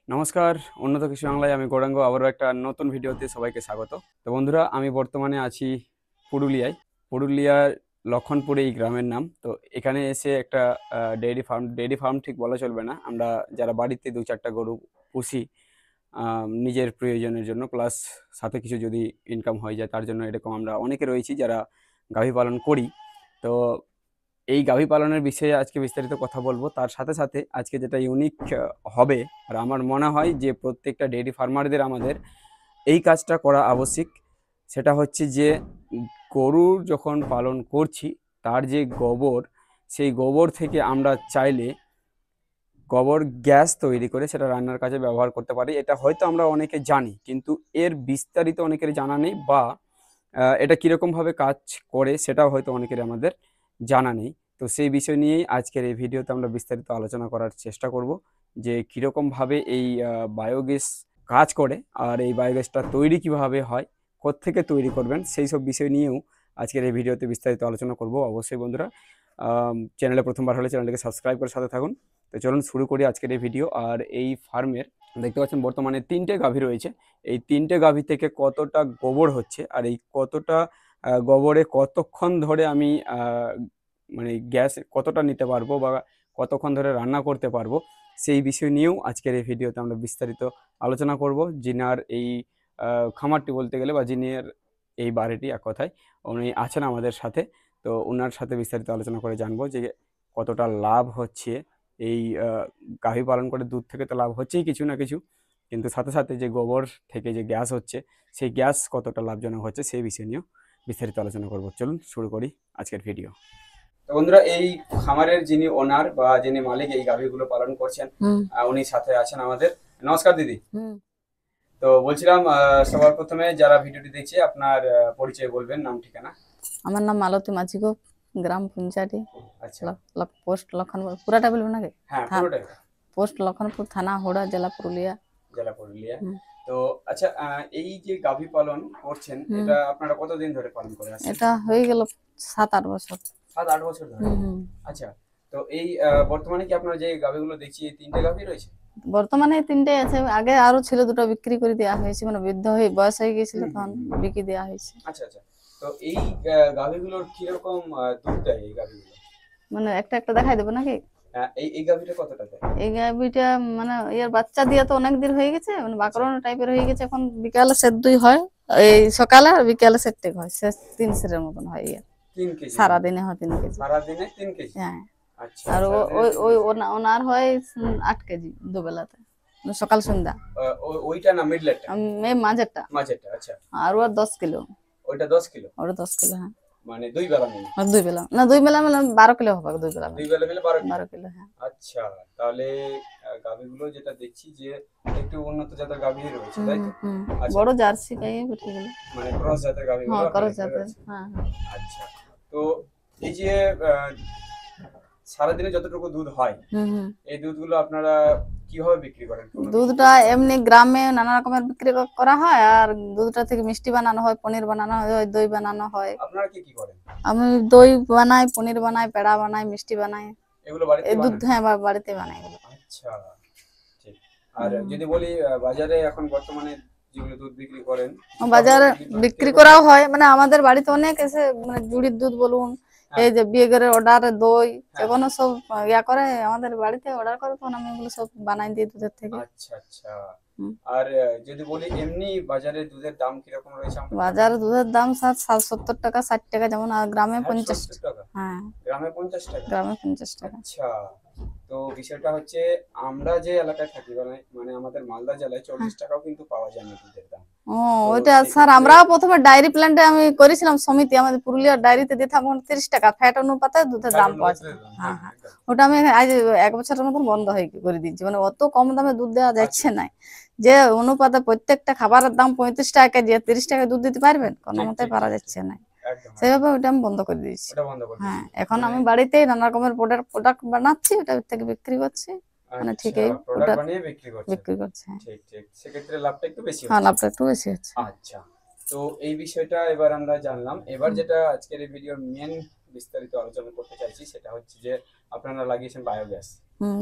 নমস্কার, উন্নত কৃষি বাংলায় আমি গৌরাঙ্গ আবারও একটা নতুন ভিডিওতে সবাইকে স্বাগত। তো বন্ধুরা, আমি বর্তমানে আছি পুরুলিয়ায়। পুরুলিয়ার লক্ষণপুর এই গ্রামের নাম। তো এখানে এসে একটা ডেইরি ফার্ম ঠিক বলা চলবে না। আমরা যারা বাড়িতে ২-৪টা গরু পুষি নিজের প্রয়োজনের জন্য, প্লাস সাথে কিছু যদি ইনকাম হয়ে যায় তার জন্য, এরকম আমরা অনেকে রয়েছি যারা গাভী পালন করি। তো এই গাভী পালনের বিষয়ে আজকে বিস্তারিত কথা বলবো। তার সাথে সাথে আজকে যেটা ইউনিক হবে, আর আমার মনে হয় যে প্রত্যেকটা ডেইরি ফার্মারদের আমাদের এই কাজটা করা আবশ্যিক। সেটা হচ্ছে যে গরু যখন পালন করছি তার যে গোবর, সেই গোবর থেকে আমরা চাইলে গোবর গ্যাস তৈরি করে সেটা রান্নার কাজে ব্যবহার করতে পারি। এটা হয়তো আমরা অনেকে জানি, কিন্তু এর বিস্তারিত অনেকের জানা নেই, বা এটা কীরকমভাবে কাজ করে সেটাও হয়তো অনেকের আমাদের জানা নেই। তো সেই বিষয় নিয়েই আজকের এই ভিডিওতে আমরা বিস্তারিত আলোচনা করার চেষ্টা করব, যে কীরকমভাবে এই বায়োগ্যাস কাজ করে, আর এই বায়োগ্যাসটা তৈরি কিভাবে হয়, কোত্থেকে তৈরি করবেন, সেই সব বিষয় নিয়েও আজকের এই ভিডিওতে বিস্তারিত আলোচনা করব। অবশ্যই বন্ধুরা, চ্যানেলে প্রথমবার হলে চ্যানেলটিকে সাবস্ক্রাইব করে সাথে থাকুন। তো চলুন শুরু করি আজকের এই ভিডিও। আর এই ফার্মের দেখতে পাচ্ছেন বর্তমানে 3টে গাভী রয়েছে। এই 3টে গাভী থেকে কতটা গোবর হচ্ছে, আর এই কতটা গোবরে কতক্ষণ ধরে আমি মানে গ্যাস কতটা নিতে পারবো, বা কতক্ষণ ধরে রান্না করতে পারবো, সেই বিষয় নিয়েও আজকের এই ভিডিওতে আমরা বিস্তারিত আলোচনা করব। যিনার এই খামারটি বলতে গেলে, বা যিনার এই বাড়িটি এক কথায়, উনি আছেন আমাদের সাথে। তো ওনার সাথে বিস্তারিত আলোচনা করে জানবো যে কতটা লাভ হচ্ছে এই গাভী পালন করে। দুধ থেকে তো লাভ হচ্ছেই কিছু না কিছু, কিন্তু সাথে সাথে যে গোবর থেকে যে গ্যাস হচ্ছে, সেই গ্যাস কতটা লাভজনক হচ্ছে সেই বিষয় নিয়েও বিস্তারিত আলোচনা করব। চলুন শুরু করি আজকের ভিডিও। তো বন্ধুরা, এই খামারের যিনি ওনার বা যিনি মালিক এই গাভীগুলো পালন করছেন, উনি সাথে আছেন আমাদের। নমস্কার দিদি। তো বলছিলাম, সবার প্রথমে যারা ভিডিওটি দেখছে আপনার পরিচয় বলবেন, নাম ঠিকানা। আমার নাম মালতী মাঝি গো, গ্রাম পুঞ্চাটি। আচ্ছা, পোস্ট লক্ষণপুর, পুরাটা বলবো নাকি? হ্যাঁ পুরোটাই। পোস্ট লক্ষণপুর, থানা হুড়া, জেলা পুরুলিয়া। জেলা পুরুলিয়া। তো আচ্ছা, এই যে গাভী পালন করছেন, এটা আপনারা কতদিন ধরে পালন করে আসছেন? এটা হয়ে গেল 7-8 বছর। 7-8 বছর ধরে। আচ্ছা, তো এই বর্তমানে কি আপনারা যে গাভীগুলো দেখছি, এই 3টে গাভী রয়েছে? বর্তমানে 3টে আছে, আগে আরো ছিল, দুটো বিক্রি করে দেওয়া হয়েছে, মানে বৃদ্ধ হয়ে বয়স হয়ে গেছিল, তখন বিক্রি দেওয়া হয়েছে। আচ্ছা আচ্ছা। তো এই গাভীগুলোর কিরকম দুধ দেয় এই গাভীগুলো? মানে একটা একটা দেখাই দেবো নাকি? এই গাভীটা কতটা দেয়? এই গাভিটা মানে এর বাচ্চা দিয়ে তো অনেক দিন হয়ে গেছে, মানে বাকরণ টাইপের হয়ে গেছে। এখন বিকালে সেদ্ধই হয়, এই সকালে আর বিকালে সেটে হয়, 3 সেরের মতন হয়। 3 কেজি সারাদিনে হয় 3 কেজি। সারাদিনে 3 কেজি? হ্যাঁ। আচ্ছা, আর সারাদিনে ওই 3 ওই কেজি। ওনার হয় 8 কেজি দুবেলাতে, সকাল সন্ধ্যা। ওইটা না, মিডলেটটা? মাঝেরটা। মাঝেরটা, আচ্ছা। আর ওর 10 কিলো। ওইটা 10 কিলো? ওটা 10 কিলো, হ্যাঁ। মানে 2 বেলা মিলে? আর 2 বেলা না, 2 বেলা মানে 12 কিলো হবে, 2 বেলা 2 বেলা মিলে 12 কিলো? 12 কিলো, হ্যাঁ। আচ্ছা, তাহলে গাভীগুলো যেটা দেখছি যে একটু উন্নত জাতের গাভী রয়েছে, তাই তো? আচ্ছা, বড় জার্সি গায়ে উঠে গেল, মানে ক্রস জাতের গাভীগুলো? হ্যাঁ, আপনার ক্রস এখানে জাতের, রয়েছে? হ্যাঁ হ্যাঁ। আচ্ছা, তো এই যে সারাদিনে যতটুকু দুধ হয়, এই দুধগুলো আপনারা কিভাবে বিক্রি করেন? দুধটা এমনি গ্রামে নানা রকমের বিক্রি করা হয়, আর দুধটা থেকে মিষ্টি বানানো হয়, পনির বানানো হয়, দই বানানো হয়। আপনারা কি কি করেন? আমি দই বানাই, পনির বানাই, পেড়া বানাই, মিষ্টি বানাই। এগুলো বাড়িতে এই দুধ, বানান? হ্যাঁ, বাড়িতে বানাই এগুলো। আচ্ছা, ঠিক। আর যদি বলি বাজারে এখন বর্তমানে যেগুলো দুধ বিক্রি করেন, বাজারে বিক্রি করাও হয়, মানে আমাদের বাড়িতে অনেক এসে, মানে জুড়ির দুধ বলুন, এই যে বিয়ে করে অর্ডারে দই, যেকোনো সব ইয়া করে আমাদের বাড়িতে অর্ডার করে, তখন আমি এগুলো সব বানাই দিই দুধের থেকে। আচ্ছা আচ্ছা। আর যদি বলি এমনি বাজারে দুধের দাম কিরকম রয়েছে? বাজারে দুধের দাম 70 টাকা, 60 টাকা যেমন, আর গ্রামে 50 টাকা? হ্যাঁ, গ্রামে 50 টাকা? গ্রামে 50 টাকা। আচ্ছা, তো বিষয়টা হচ্ছে, আমরা যে এলাকায় থাকি, মানে আমাদের মালদা জেলায় 40 টাকাও কিন্তু পাওয়া যায় না দুধের দাম। ওইটা স্যার, আমরাও প্রথমে ডায়েরি প্ল্যান্টে আমি করেছিলাম সমিতি, আমাদের পুরুলিয়ার ডায়েরিতে দিতাম 30 টাকা, ফ্যাট অনুপাতে দুধের দাম পাওয়া যায়। হ্যাঁ হ্যাঁ, ওটা আমি আজ 1 বছরের মতন বন্ধ হয়ে করে দিয়েছি, মানে অত কম দামে দুধ দেওয়া যাচ্ছে না। যে অনুপাতে প্রত্যেকটা খাবারের দাম 35 টাকা কেজি, 30 টাকায় দুধ দিতে পারবেন? কোনো মতে পারা যাচ্ছে না, সেভাবে ওটা আমি বন্ধ করে দিয়েছি। হ্যাঁ, এখন আমি বাড়িতেই নানা রকমের প্রোডাক্ট বানাচ্ছি, ওটা থেকে বিক্রি করছি, মানে ঠিকই ওটা বিক্রি করছে। ঠিক ঠিক, সেক্ষেত্রে লাভটা একটু বেশি হচ্ছে। হ্যাঁ, লাভটা একটু বেশি হচ্ছে। আচ্ছা, তো এই বিষয়টা এবার আমরা জানলাম। এবার যেটা আজকের এই ভিডিওর মেন বিস্তারিত আলোচনা করতে চাইছি, সেটা হচ্ছে যে আপনারা লাগিয়েছেন বায়োগ্যাস।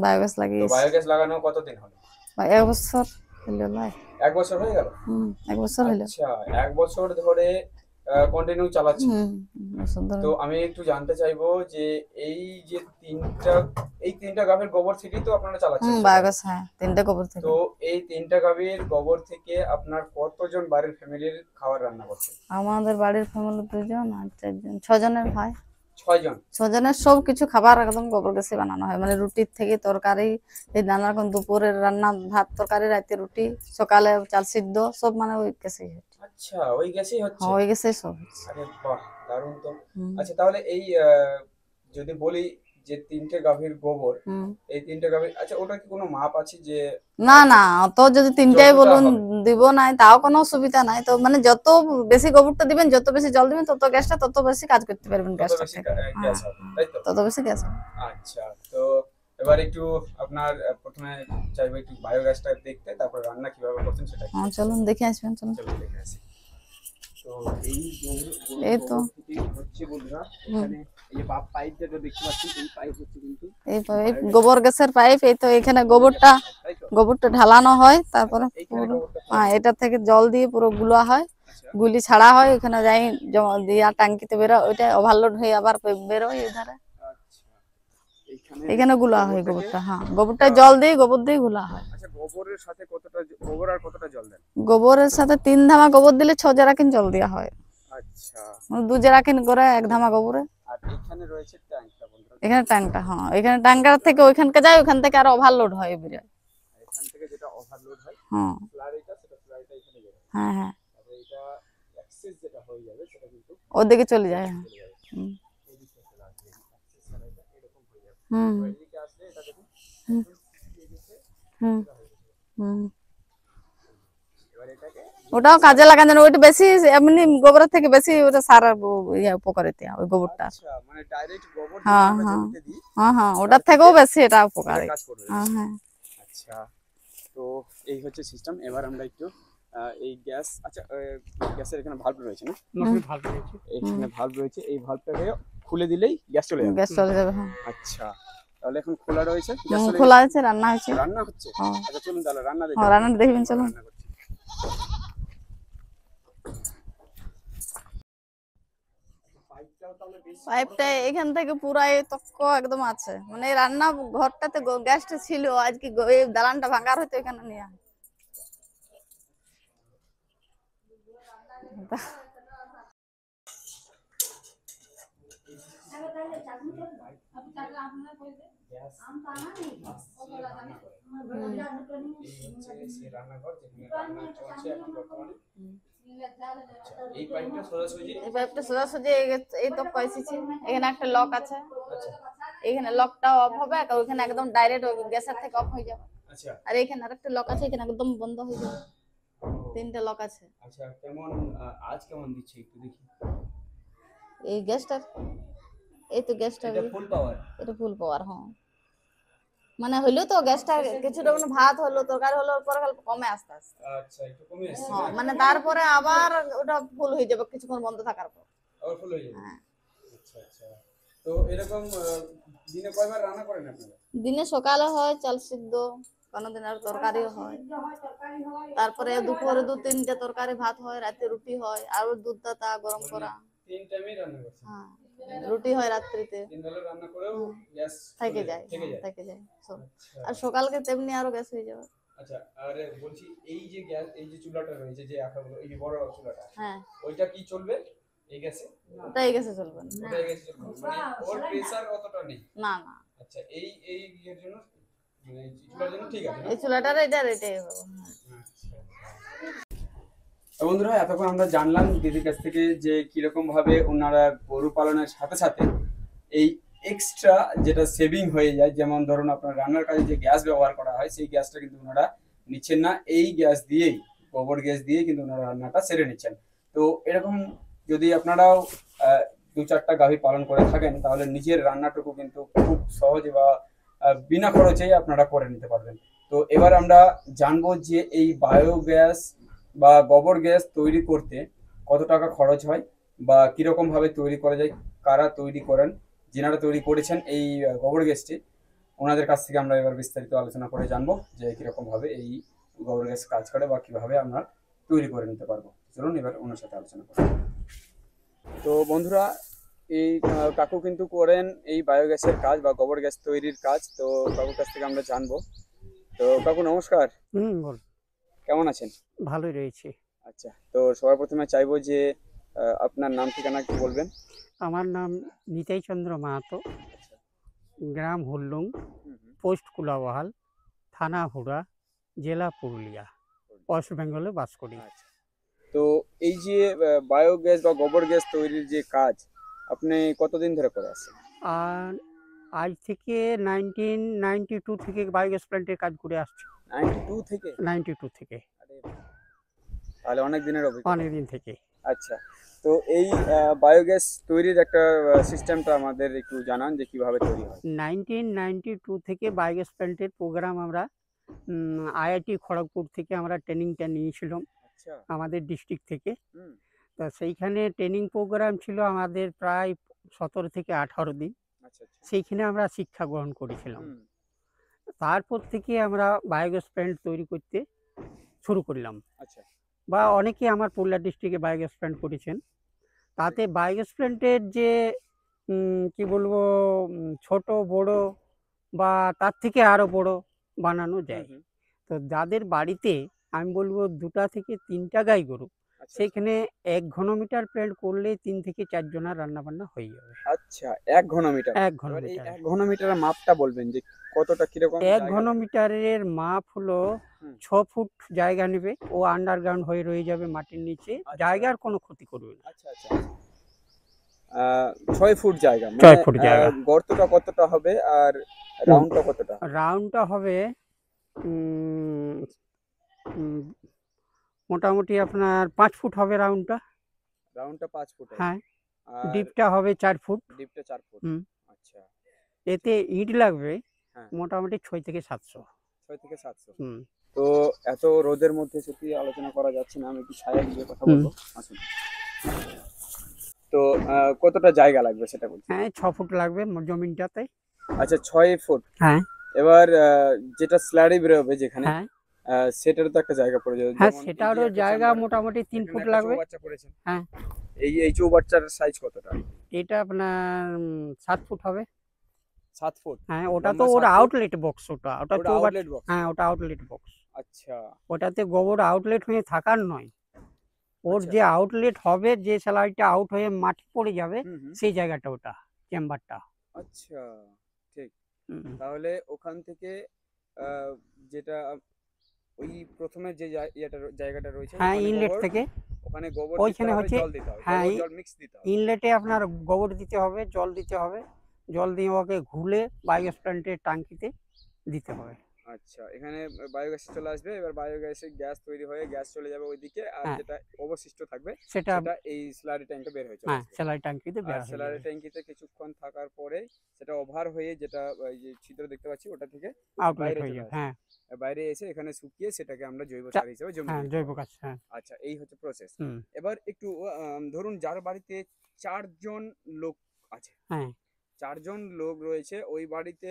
বায়োগ্যাস লাগিয়েছি। তো বায়োগ্যাস লাগানো কতদিন হলো? এক বছর হলো ভাই। 1 বছর হয়ে গেল? 1 বছর হলো। আচ্ছা, 1 বছর ধরে কন্টিনিউ চালাচ্ছেন। বছর ধরে। তো আমি একটু জানতে চাইবো যে এই যে তিনটা গাভীর গোবর থেকেই তো আপনারা চালাচ্ছেন সেটা? বায়োগ্যাস, হ্যাঁ 3টে গোবর থেকে। তো এই তিনটা গাভীর গোবর থেকে আপনার কতজন বাড়ির ফ্যামিলির খাবার রান্না করছেন? আমাদের বাড়ির ফ্যামিলি 2জন আর 4জন, 6জনের ভাই। 6 জন? 6জনের সব কিছু খাবার একদম গোবর গ্যাসে বানানো হয়, মানে রুটির থেকে তরকারি, এই নানা রকম দুপুরের রান্না, ভাত তরকারি, রাতে রুটি, সকালে চাল সিদ্ধ, সব মানে ওই গ্যাসেই হচ্ছে। আচ্ছা, ওই গ্যাসেই হচ্ছে? হ্যাঁ ওই গ্যাসেই সব হচ্ছে। আরে বাহ, দারুণ তো। হুম। আচ্ছা, তাহলে এই যদি বলি যে তিনটে গাভীর গোবর, এই তিনটে গাভীর, আচ্ছা ওটা কি কোনো মাপ আছে যে? না না, তো যদি 3টাই যতটা বলুন হবে। দিব নাই, তাও কোনো অসুবিধা নাই। তো মানে যত বেশি গোবরটা দিবেন, যত বেশি জল দিবেন, তত গ্যাসটা তত বেশি কাজ করতে পারবেন তত গ্যাসটা বেশি থেকে। গ্যাস হবে, তাই তো? তত বেশি গ্যাস হবে। আচ্ছা, তো এবার একটু আপনার প্রথমে চাইবো একটু বায়োগ্যাসটা দেখতে, তারপর রান্না কিভাবে করছেন সেটা একটু হ্যাঁ চলুন দেখে আসবেন, চলুন। চলুন দেখে আসি। তো এই এই তো। গোবর থেকে হচ্ছে বন্ধুরা, এখানে এই যে পাইপ যেটা দেখতে পাচ্ছেন, এই পাইপ হচ্ছে কিন্তু এই গোবর গ্যাসের পাইপ। এই তো এখানে তাই তো? গোবরটা ঢালানো হয়, তারপরে এইখানে পুরো গোবরটা এটা থেকে জল দিয়ে পুরো গুলা হয়, আচ্ছা, গুলি ছাড়া হয়, ওখানে যাই জমা দিয়া টাঙ্কিতে বেরো, ওইটা ওভারলোড হয়ে আবার বেরোয় এধারে। আচ্ছা, এখানে গুলা হয় গোবরটা। হ্যাঁ গোবরটা জল দিয়ে, গোবর দিয়ে গুলা হয়। আচ্ছা, গোবরের সাথে কতটা গোবর আর কতটা জল দেন? গোবরের সাথে 3 ধামা গোবর দিলে 6 জেরাকিন জল দেওয়া হয়। আচ্ছা, 2 জেরাকিন করে 1 ধামা গোবরে। আর এখানে রয়েছে ট্যাঙ্কটা বন্ধুরা, এখানে ট্যাঙ্কটা, হ্যাঁ এখানে ট্যাঙ্কার থেকে ওইখানকে যায়, ওখান থেকে আর ওভারলোড হয় বেরিয়ে। এখান থেকে যেটা ওভারলোড হয়, হ্যাঁ স্লারিটা, সেটা স্লারিটা এখানে বের হয়। হ্যাঁ হ্যাঁ, তারপরে এটা অ্যাক্সেস যেটা হয়ে যাবে সেটা কিন্তু ওদিকে চলে যায়। হ্যাঁ চলে যাবে। হুম এই দিকটা চলে আসবে, অ্যাক্সেস স্লারিটা এরকম হয়ে যাবে। হুম তো এদিকে আসলে এটা দেখুন, হুম এই দিকে হুম এটা হয়ে গেছে। হুম। এবার এটাকে ওটাও কাজে লাগানো যায়, ওইটা বেশি এমনি গোবরের থেকে বেশি ওটা সার উপকারিতা ওই গোবরটা। আচ্ছা, মানে ডাইরেক্ট গোবর যদি হ্যাঁ আমরা হ্যাঁ জমিতে দিই হ্যাঁ হ্যাঁ, ওটার তার থেকেও থেকে বেশি এটা এটা উপকারী। কাজ করবে। হ্যাঁ হ্যাঁ। আচ্ছা, তো এই হচ্ছে সিস্টেম। এবার আমরা একটু এই গ্যাস, আচ্ছা গ্যাসের এখানে ভালভ রয়েছে না? ভালভ রয়েছে, এখানে ভালভ রয়েছে, এই ভালভটাকে খুলে দিলেই গ্যাস চলে যাবে। গ্যাস চলে যাবে। হ্যাঁ আচ্ছা, তাহলে এখন খোলা রয়েছে, গ্যাস চলে খোলা গেছে। আছে, রান্না হয়েছে। রান্না হচ্ছে? হ্যাঁ আচ্ছা চলুন তাহলে রান্না দেখি। হ্যাঁ, রান্নাটা দেখবেন, চলুন। রান্না করছি। পাইপটাও তাহলে বেশ পাইপটা এখান থেকে পুরা এই তক্ক একদম আছে, মানে এই রান্না ঘরটাতে গ্যাসটা ছিল, আজকে এই দালানটা ভাঙার হয়তো এখানে নিয়ে আসে। গ্যাস সেই রান্নাঘর যেখানে রান্না চলছে এখন বর্তমানে। আচ্ছা, এই পাইপটা সোজাসুজি? এই পাইপটা সোজাসুজি এই তক্ক এসেছে। এখানে একটা লক আছে, আচ্ছা এখানে লকটাও অফ হবে, আর ওখানে একদম ডাইরেক্ট গ্যাসের থেকে অফ হয়ে যাবে। আচ্ছা আর এখানে আরেকটা লক আছে, এখানে একদম বন্ধ হয়ে যাবে। 3টে লক আছে। আচ্ছা, কেমন আজ কেমন দিচ্ছে একটু দেখি। এই গ্যাসটা, এই তো গ্যাসটা, এটা ফুল পাওয়ার? এটা ফুল পাওয়ার। হ্যাঁ মানে হইলো তো গ্যাসটা কিছুটা, মানে ভাত হলো তরকারি হলো পরে কমে আস্তে আস্তে। আচ্ছা, একটু কমে আসছে। হ্যাঁ মানে তারপরে আবার ওটা ফুল হয়ে যাবে কিছুক্ষণ বন্ধ থাকার পর। আবার ফুল হয়ে যাবে? হ্যাঁ। আচ্ছা আচ্ছা, তো এরকম দিনে কয়বার রান্না করেন আপনারা? দিনে সকালে হয় চাল সিদ্ধ, কোনদিন আর তরকারিও হয়, তারপরে দুপুরে 2-3টে তরকারি ভাত হয়, রাতে রুটি হয়, আর দুধ দাতা গরম করা। 3 টাইমই রান্না করছেন? হ্যাঁ রুটি হয় রাত্রিতে। 3 বেলা রান্না করেও গ্যাস থেকে যায়, থেকে যায় সব। আর সকালকে তেমনি আরো গ্যাস হয়ে যাবে। আচ্ছা, আরে বলছি এই যে গ্যাস, এই যে চুলাটা রয়েছে, যে আঠাগুলো, এই যে বড় চুলাটা, হ্যাঁ ওইটা কি চলবে এই গ্যাসে? ওটাই গ্যাসে চলবে না। ওটা এই গ্যাসে চলবে, মানে ওর প্রেসার অতটা নেই? না না, আচ্ছা, এই এই এর জন্য, মানে এই চুলার জন্য ঠিক আছে না? এই চুলাটার এটাই হবে। তো বন্ধুরা, এতক্ষণ আমরা জানলাম দিদির কাছ থেকে যে কিরকম ভাবে ওনারা গরু পালনের সাথে সাথে এই এক্সট্রা যেটা সেভিং হয়ে যায়, যেমন ধরুন আপনার রান্নার কাজে যে গ্যাস ব্যবহার করা হয় সেই গ্যাসটা কিন্তু ওনারা নিচ্ছেন না, এই গ্যাস দিয়েই, গোবর গ্যাস দিয়েই কিন্তু ওনারা রান্নাটা সেরে নিচ্ছেন। তো এরকম যদি আপনারাও 2-4টা গাভী পালন করে থাকেন, তাহলে নিজের রান্নাটুকু কিন্তু খুব সহজে বা বিনা খরচেই আপনারা করে নিতে পারবেন। তো এবার আমরা জানবো যে এই বায়োগ্যাস বা গোবর গ্যাস তৈরি করতে কত টাকা খরচ হয় বা কিরকম ভাবে তৈরি করা যায়, কারা তৈরি করেন, যিনারা তৈরি করেছেন এই গোবর গ্যাসটি, ওনাদের কাছ থেকে আমরা এবার বিস্তারিত আলোচনা করে জানবো যে কিরকম ভাবে এই গোবর গ্যাস কাজ করে বা কিভাবে আমরা তৈরি করে নিতে পারবো। চলুন এবার ওনার সাথে আলোচনা করি। তো বন্ধুরা, এই কাকু কিন্তু করেন এই বায়োগ্যাসের কাজ বা গোবর গ্যাস তৈরির কাজ। তো কাকুর কাছ থেকে আমরা জানবো। তো কাকু নমস্কার, বল। কেমন আছেন? ভালোই রয়েছে। আচ্ছা, তো সবার প্রথমে চাইবো যে আপনার নাম ঠিকানা একটু বলবেন। আমার নাম নিতাই চন্দ্র মাহাতো, আচ্ছা। গ্রাম হুল্লুং, হুম হুম। পোস্ট কুলাবহাল, থানা হুড়া, জেলা পুরুলিয়া, ওয়েস্ট বেঙ্গলে বাস করি। আচ্ছা, তো এই যে বায়োগ্যাস বা গোবর গ্যাস তৈরির যে কাজ আপনি কতদিন ধরে করে আসছেন? আর আজ থেকে 1992 থেকে বায়োগ্যাস প্ল্যান্টের কাজ করে আসছি। 92 থেকে? 92 থেকে, আরে, তাহলে অনেক দিনের অভিজ্ঞতা। অনেকদিন থেকে। আচ্ছা, তো এই বায়োগ্যাস তৈরির একটা সিস্টেমটা আমাদের একটু জানান যে কিভাবে তৈরি হয়। 1992 থেকে বায়োগ্যাস প্ল্যান্টের প্রোগ্রাম আমরা আইআইটি খড়গপুর থেকে আমরা ট্রেনিংটা নিয়েছিলাম আচ্ছা। আমাদের ডিস্ট্রিক্ট থেকে। হুম। তা সেইখানে ট্রেনিং প্রোগ্রাম ছিল আমাদের প্রায় 17 থেকে 18 দিন। আচ্ছা আচ্ছা। সেইখানে আমরা শিক্ষা গ্রহণ করেছিলাম। হুম। তারপর থেকে আমরা বায়োগ্যাস প্ল্যান্ট তৈরি করতে শুরু করলাম, আচ্ছা। বা অনেকে আমার পুরুলিয়া ডিস্ট্রিক্টে বায়োগ্যাস প্ল্যান্ট করেছেন। তাতে বায়োগ্যাস প্ল্যান্টের যে কি বলবো, ছোট বড় বা তার থেকে আরো বড় বানানো হুম যায়। হুম। তো যাদের বাড়িতে আমি বলবো 2টা থেকে 3টা গাই গরু, আচ্ছা সেইখানে 1 ঘনমিটার প্ল্যান্ট করলে 3 থেকে 4 জনের রান্না বান্না হয়ে যাবে। আচ্ছা, 1 ঘনমিটার। 1 এবার এই ঘনমিটার 1 ঘনমিটারের মাপটা বলবেন যে কতটা কিরকম 1 জায়গা? ঘনমিটারের মাপ হলো হুম। 6 ফুট জায়গা নেবে। ও আন্ডারগ্রাউন্ড হয়ে রয়ে যাবে মাটির নিচে, আচ্ছা। জায়গার কোনো ক্ষতি করবে না। আচ্ছা আচ্ছা। 6 ফুট জায়গা, 6 মানে ফুট জায়গা। গর্তটা কতটা হবে আর রাউন্ডটা কতটা? রাউন্ডটা হবে উম, উম, মোটামুটি আপনার 5 ফুট হবে রাউন্ডটা। রাউন্ডটা 5 ফুট হবে। হ্যাঁ, আর ডিপটা হবে 4 ফুট। ডিপটা 4 ফুট। হুম। আচ্ছা। এতে ইট লাগবে হ্যাঁ। মোটামুটি 6 থেকে 700। 6 থেকে 700। হুম। তো এত রোদের মধ্যে সত্যি আলোচনা করা যাচ্ছে না, আমি একটু ছায়ায় গিয়ে কথা হুম। বলবো, আসুন। তো কতটা জায়গা লাগবে সেটা বলছি। হ্যাঁ, 6 ফুট লাগবে জমিনটাতে। আচ্ছা, 6 ফুট। হ্যাঁ এবার যেটা স্ল্যারি বেরোবে যেখানে, হ্যাঁ সেটারও তো একটা জায়গা পড়ে যাবে। হ্যাঁ, যেমন এই যে সেটারও একটা জায়গা chamber, মোটামুটি 3 এখানে ফুট একটা লাগবে। চৌবাচ্চা করেছেন। হ্যাঁ, এই চৌবাচ্চার সাইজ কতটা? এটা আপনার 7 ফুট হবে। 7 ফুট। হ্যাঁ, ওটা তো লম্বা ওর 7 ফুট। Outlet box. ওটা ওটা ওটা চৌবাচ্চা। Outlet box. হ্যাঁ, ওটা আউটলেট বক্স। আচ্ছা। ওটাতে গোবর আউটলেট হয়ে থাকার নয়, ওর আচ্ছা। যে আউটলেট হবে, যে স্যালারিটা আউট হয়ে মাটি পড়ে যাবে, হুম হুম। সেই জায়গাটা ওটা চেম্বারটা। আচ্ছা, ঠিক। তাহলে ওখান থেকে যেটা ওই প্রথমে যে জায়গাটা রয়েছে হ্যাঁ, ওখানে ইনলেট গোবর, থেকে ওখানে গোবর দিতে ওইখানে হবে, হচ্ছে। জল দিতে হবে, হ্যাঁ, গোবর জল মিক্স দিতে হবে। ইনলেটে আপনার গোবর দিতে হবে, জল দিতে হবে। জল দিয়ে ওকে ঘুলে বায়োগ্যাস প্ল্যান্টের ট্যাঙ্কিতে দিতে হবে। আচ্ছা, এখানে বায়োগ্যাস চলে আসবে, এবার বায়োগ্যাসে গ্যাস তৈরি হয়ে গ্যাস চলে যাবে ওইদিকে, আর হ্যাঁ, যেটা অবশিষ্ট থাকবে সেটা সেটা এই স্লারি ট্যাঙ্কে বের হয়ে চলে হ্যাঁ, আসবে। স্যালারি ট্যাঙ্কিতে আর বের হয়ে স্যালারি যাবে, ট্যাঙ্কিতে কিছুক্ষণ থাকার পরে সেটা ওভার হয়ে, যেটা ওই যে ছিদ্র দেখতে পাচ্ছি ওটা থেকে আউটলেট বাইরে হয়ে চলে যাবে। আসবে। হ্যাঁ বাইরে এসে এখানে শুকিয়ে সেটাকে আমরা জৈব সার হিসেবে জমিতে হ্যাঁ, দিতে জৈব পারবো। কাজ। হ্যাঁ। আচ্ছা, এই হচ্ছে প্রসেস। হুম। এবার একটু ধরুন যার বাড়িতে 4 জন লোক আছে, হ্যাঁ, 4 জন লোক রয়েছে ওই বাড়িতে,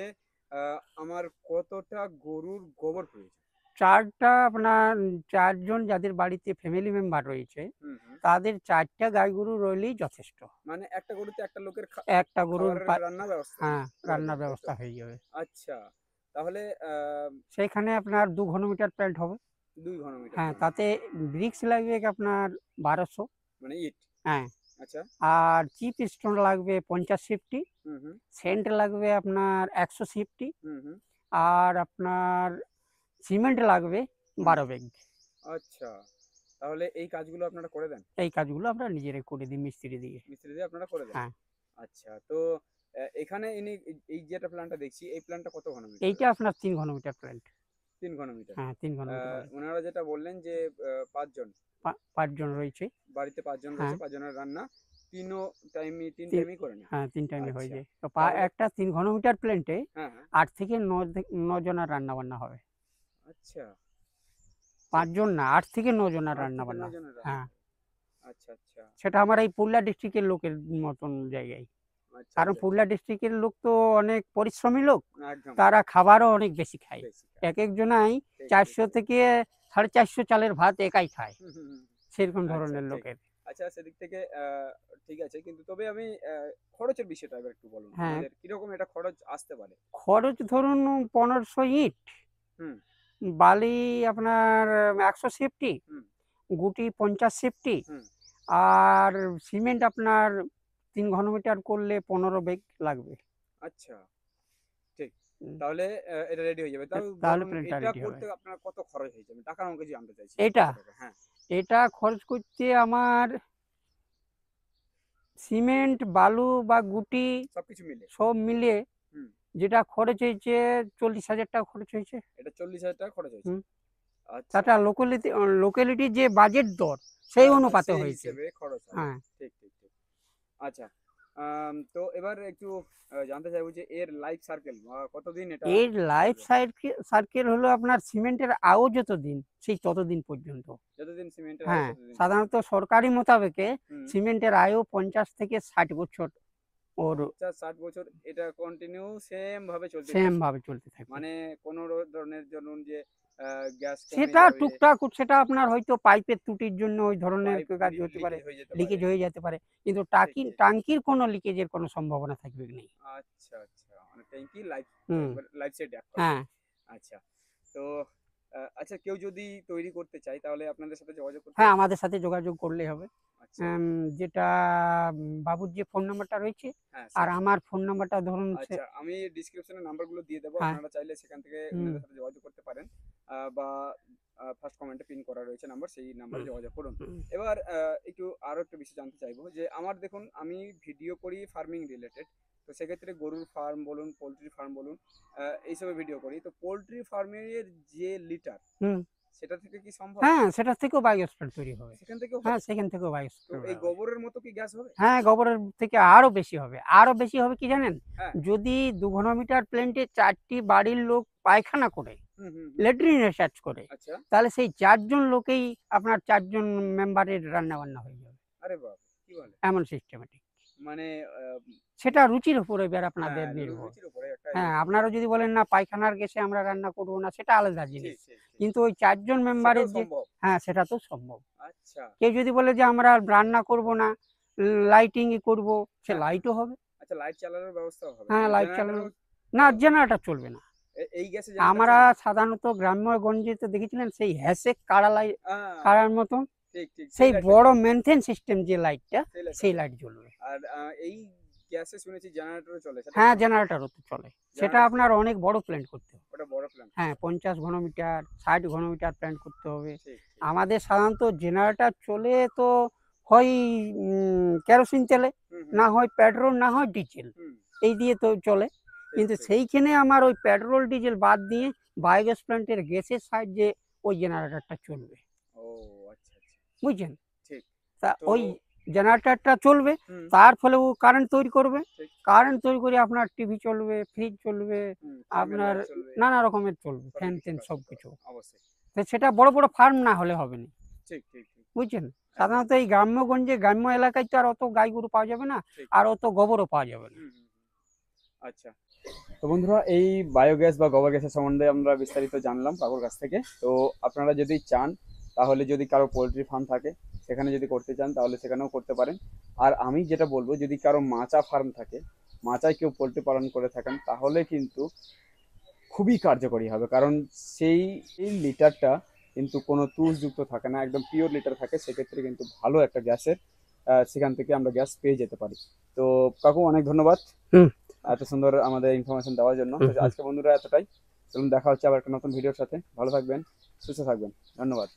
আমার কতটা গরুর গোবর প্রয়োজন? 4টা আপনার 4 জন যাদের বাড়িতে ফ্যামিলি মেম্বার রয়েছে, হুম হুম। তাদের 4টা গাই গরু রইলেই যথেষ্ট। মানে একটা গরুতে একটা লোকের একটা গরুর খাবারের রান্নার ব্যবস্থা হ্যাঁ, হয়ে রান্নার যাবে, তাই তো? ব্যবস্থা হয়ে যাবে। আচ্ছা, তাহলে সেখানে আপনার 2 ঘনমিটার প্ল্যান্ট হবে। 2 ঘনমিটার হ্যাঁ, প্ল্যান্ট, তাতে ব্রিক্স লাগবে আপনার 1200। মানে ইট। হ্যাঁ, আচ্ছা। আর চিপ স্টোন লাগবে 50-50। হুম হুম। সেন্ট লাগবে আপনার 150। হুম হুম। আর আপনার সিমেন্ট লাগবে 12 ব্যাগ। আচ্ছা, তাহলে এই কাজগুলো আপনারা করে দেন? এই কাজগুলো আমরা নিজেরাই করে দিই মিস্ত্রি দিয়ে। মিস্ত্রি দিয়ে আপনারা করে দেন? হ্যাঁ, আচ্ছা, তো এখানে ইনি এই যেটা প্ল্যানটা দেখছি, এই প্ল্যানটা কত ঘনমিটার? এইটা আপনার 3 ঘনমিটার প্ল্যান্ট। 3 ঘনমিটার। হ্যাঁ, 3 ঘনমিটার প্ল্যান্ট। ওনারা যেটা বললেন যে 5 জন, 5 জন রয়েছে। বাড়িতে 5 জন হ্যাঁ, রয়েছে, 5 জনের রান্না 3 তিন টাইমই করে নেন। হ্যাঁ, 3 টাইমে হয়ে আচ্ছা, যায়। তো তাহলে একটা 3 ঘনমিটার প্ল্যান্টে হ্যাঁ হ্যাঁ। 8 থেকে 9 জনের রান্না বান্না হবে। আচ্ছা, 5 জন না, 8 থেকে 9 জনের 8 রান্না থেকে বান্না। 9 জনের রান্না। হ্যাঁ, আচ্ছা আচ্ছা। সেটা আমার এই পুরুলিয়া ডিস্ট্রিক্টের লোকের মতন জায়গায়। আচ্ছা কারণ আচ্ছা, পুরুলিয়া ডিস্ট্রিক্টের লোক তো অনেক পরিশ্রমী লোক, একদম তারা খাবারও অনেক বেশি খায়। বেশি। এক একজনাই ঠিক, 400 ঠিক, ঠিক। থেকে 450 চালের ভাত একাই খায়, হুম, হুম, হুম। সেরকম আচ্ছা ধরনের ঠিক। লোকের। আচ্ছা সেদিক থেকে ঠিক আছে, কিন্তু তবে আমি খরচের বিষয়টা এবার একটু বলুন হ্যাঁ, আমাদের কিরকম এটা খরচ আসতে পারে? খরচ ধরুন 1500 ইট, হুম, বালি আপনার 100 সেফটি, হুম, গুটি 50 সেফটি, হুম। আর সিমেন্ট আপনার 3 ঘনমিটার করলে 15 ব্যাগ লাগবে। আচ্ছা ঠিক। হুম, তাহলে এটা রেডি হয়ে যাবে। তাও তাহলে ধরুন প্লেনটা এটা রেডি হবে। করতে আপনার কত খরচ হয়েছে? আমি টাকার অঙ্ক জানতে চাইছি। এটা কত টাকা? হ্যাঁ, এটা খরচ করতে আমার সিমেন্ট, বালু বা গুটি সবকিছু মিলে। সব মিলিয়ে হুম, যেটা খরচ হয়েছে 40,000 টাকা খরচ হয়েছে। এটা 40,000 টাকা খরচ হয়েছে। হুম, আচ্ছা। তাটা লোকালিটির যে বাজেট দর সেই হ্যাঁ, হ্যাঁ, অনুপাতে সেই হয়েছে। হিসেবে খরচ হবে। হ্যাঁ, ঠিক, ঠিক, ঠিক। আচ্ছা। তো এবার একটু জানতে চাইবো যে এর লাইফ সার্কেল কতদিন এটা এর লাইফ চলবে? সার্কেল হলো আপনার সিমেন্টের আও যতদিন সেই ততদিন পর্যন্ত। যতদিন সিমেন্টের হয় হ্যাঁ, ততদিন সাধারণত পর্যন্ত। সরকারি মোতাবেকে হুম। সিমেন্টের আয়ু 50 থেকে 60 বছর ওর ৫০-৬০ বছর এটা কন্টিনিউ সেম ভাবে চলতেই সেম থাকবে। ভাবে চলতে থাকবে। মানে কোনো ধরনের ধরুন যে আ গ্যাস কমে সেটা যাবে, টুকটাক সেটা আপনার হয়তো পাইপের ত্রুটির জন্য ওই ধরনের পাইপ কাজ হতে পারে, লিকেজ হয়ে যেতে পারে। লিকেজ হয়ে যেতে পারে। কিন্তু ঠিক, ঠিক। টাঙ্কির কোনো লিকেজের কোনো সম্ভাবনা থাকবে না। আচ্ছা, আচ্ছা। মানে ট্যাংকি লাইফ হুম, একবার লাইফ সেট এক হ্যাঁ, কথায়। আচ্ছা। তো আচ্ছা কেউ যদি তৈরি করতে চায় তাহলে আপনাদের সাথে যোগাযোগ করতে হ্যাঁ, হবে? আমাদের সাথে যোগাযোগ করলেই হবে। আচ্ছা। যেটা বাবুর যে ফোন নাম্বারটা রয়েছে হ্যাঁ, আর সেম, সেম। আমার ফোন নাম্বারটা ধরুন আচ্ছা, আমি ডেসক্রিপশনে নাম্বারগুলো দিয়ে দেবো। হ্যাঁ, আপনারা চাইলে সেখান থেকে হুম, উনাদের সাথে যোগাযোগ করতে পারেন। বা ফার্স্ট কমেন্টে পিন করা রয়েছে নাম্বার, সেই নাম্বারে হুম, যোগাযোগ করুন। হুম, এবার একটু আরো একটা বিষয় জানতে চাইবো যে আমার দেখুন আমি ভিডিও করি ফার্মিং রিলেটেড। তো সেক্ষেত্রে গরুর ফার্ম বলুন, পোল্ট্রি ফার্ম বলুন, এইসবের ভিডিও করি। তো পোল্ট্রি ফার্মের যে লিটার হুম। সেটা থেকে কি সম্ভব? হ্যাঁ, সেটা থেকেও বায়োগ্যাস তৈরি হবে। সেখান থেকেও হ্যাঁ, হবে? সেখান থেকেও বায়োগ্যাস তো তৈরি এই হবে। গোবরের মতো কি গ্যাস হবে? হ্যাঁ, গোবরের থেকে আরো বেশি হবে। আরো বেশি হবে কি জানেন? হ্যাঁ। যদি ২ ঘনমিটার প্ল্যান্টে ৪ টি বাড়ির লোক পায়খানা করে, হুম, হুম, হুম। ল্যাট্রিন অ্যাটাচ করে, আচ্ছা। তাহলে সেই ৪ জন লোকেই আপনার ৪ জন মেম্বারের রান্না-বান্না হয়ে যাবে। আরে বাপ! কি বলেন? এমন সিস্টেমেটিক। মানে সেটা রুচির উপর এবার আপনাদের হ্যাঁ, নির্ভর। রুচির উপরে একটা হ্যাঁ, নির্ভর করে। আপনারা যদি বলেন না পায়খানার গ্যাসে আমরা রান্না করব না, সেটা আলাদা জিনিস। ঠিক, ঠিক, ঠিক। কিন্তু ওই ৪ জন সেটাও মেম্বারের যে সম্ভব। হ্যাঁ, সেটা তো সম্ভব। আচ্ছা। কেউ যদি বলে যে আমরা রান্না করব না, লাইটিংই করব, সে হ্যাঁ, হ্যাঁ। লাইটও হবে। আচ্ছা লাইট চালানোর ব্যবস্থাও হবে। হ্যাঁ, মানে লাইট চালানো জেনারেটরও না, জেনারেটর চলবে না। এই গ্যাসে জেনারেটর আমরা চলবে না? সাধারণত গ্রাম্যগঞ্জে তো দেখেছিলেন সেই হ্যাসেক আ কাড়ার মতন ঠিক, ঠিক। সেই সেই লাইটটা বড় চলবে। মেইনটেইন সিস্টেম যে লাইটটা, সেই লাইটটা সেই চলবে। লাইট জ্বলবে। আর এই গ্যাসে শুনেছি জেনারেটরও চলে। সেটা কি হ্যাঁ, সত্যি? জেনারেটরও তো চলে। সেটা জেনারেটর আপনার চলে। অনেক বড় প্ল্যান্ট করতে হবে। ওটা বড় প্ল্যান হ্যাঁ, করতে হবে। 50 ঘনমিটার, 60 ঘনমিটার প্ল্যান্ট করতে হবে। ঠিক, ঠিক। আমাদের সাধারণত জেনারেটর চলে তো হয় কেরোসিন তেলে, হুম, হুম, না হয় পেট্রোল, না হয় ডিজেল। হুম। এই দিয়ে তো চলে। ঠিক, কিন্তু ঠিক। সেইখানে আমার ওই পেট্রোল, ডিজেল বাদ দিয়ে বায়োগ্যাস প্ল্যান্টের গ্যাসের সাহায্যে ওই জেনারেটরটা চলবে। ও আচ্ছা, আচ্ছা। বুঝছেন? ঠিক। তা তো ওই জেনারেটরটা চলবে, হুম, তার ফলে ও কারেন্ট তৈরি করবে। ঠিক। কারেন্ট তৈরি করে আপনার টিভি চলবে, ফ্রিজ চলবে, হুম, ফার্মের আপনার লাইট চলবে। নানা রকমের চলবে, সবই কিছু ফ্যান-ট্যান কাজ করতে সবকিছু। পারবে। অবশ্যই। তো সেটা বড়, বড় ফার্ম না হলে হবে না। ঠিক, ঠিক, ঠিক। বুঝছেন? একদম। সাধারণত এই গ্রাম্যগঞ্জে, গ্রাম্য এলাকায় তো আর অত গাই গরু পাওয়া যাবে না, ঠিক। আর অত গোবরও পাওয়া যাবে না। হুম, হুম, হুম। আচ্ছা। তো বন্ধুরা এই বায়োগ্যাস বা গোবর গ্যাসের সম্বন্ধে আমরা বিস্তারিত জানলাম কাকুর কাছ থেকে। তো আপনারা যদি চান তাহলে যদি কারো পোলট্রি ফার্ম থাকে সেখানে যদি করতে চান তাহলে সেখানেও করতে পারেন। আর আমি যেটা বলবো যদি কারো মাচা ফার্ম থাকে, মাচায় কেউ পোলট্রি পালন করে থাকেন তাহলে কিন্তু খুবই কার্যকরী হবে, কারণ সেই লিটারটা কিন্তু কোনো তুষযুক্ত থাকে না, একদম পিওর লিটার থাকে। সেক্ষেত্রে কিন্তু ভালো একটা গ্যাসের সেখান থেকে আমরা গ্যাস পেয়ে যেতে পারি। তো কাকু অনেক ধন্যবাদ হুম, এত সুন্দর আমাদের ইনফরমেশন দেওয়ার জন্য। তো হুম, হুম। আজকে বন্ধুরা এতটাই। চলুন দেখা হচ্ছে আবার একটা নতুন ভিডিওর সাথে। ভালো থাকবেন, সুস্থ থাকবেন। ধন্যবাদ।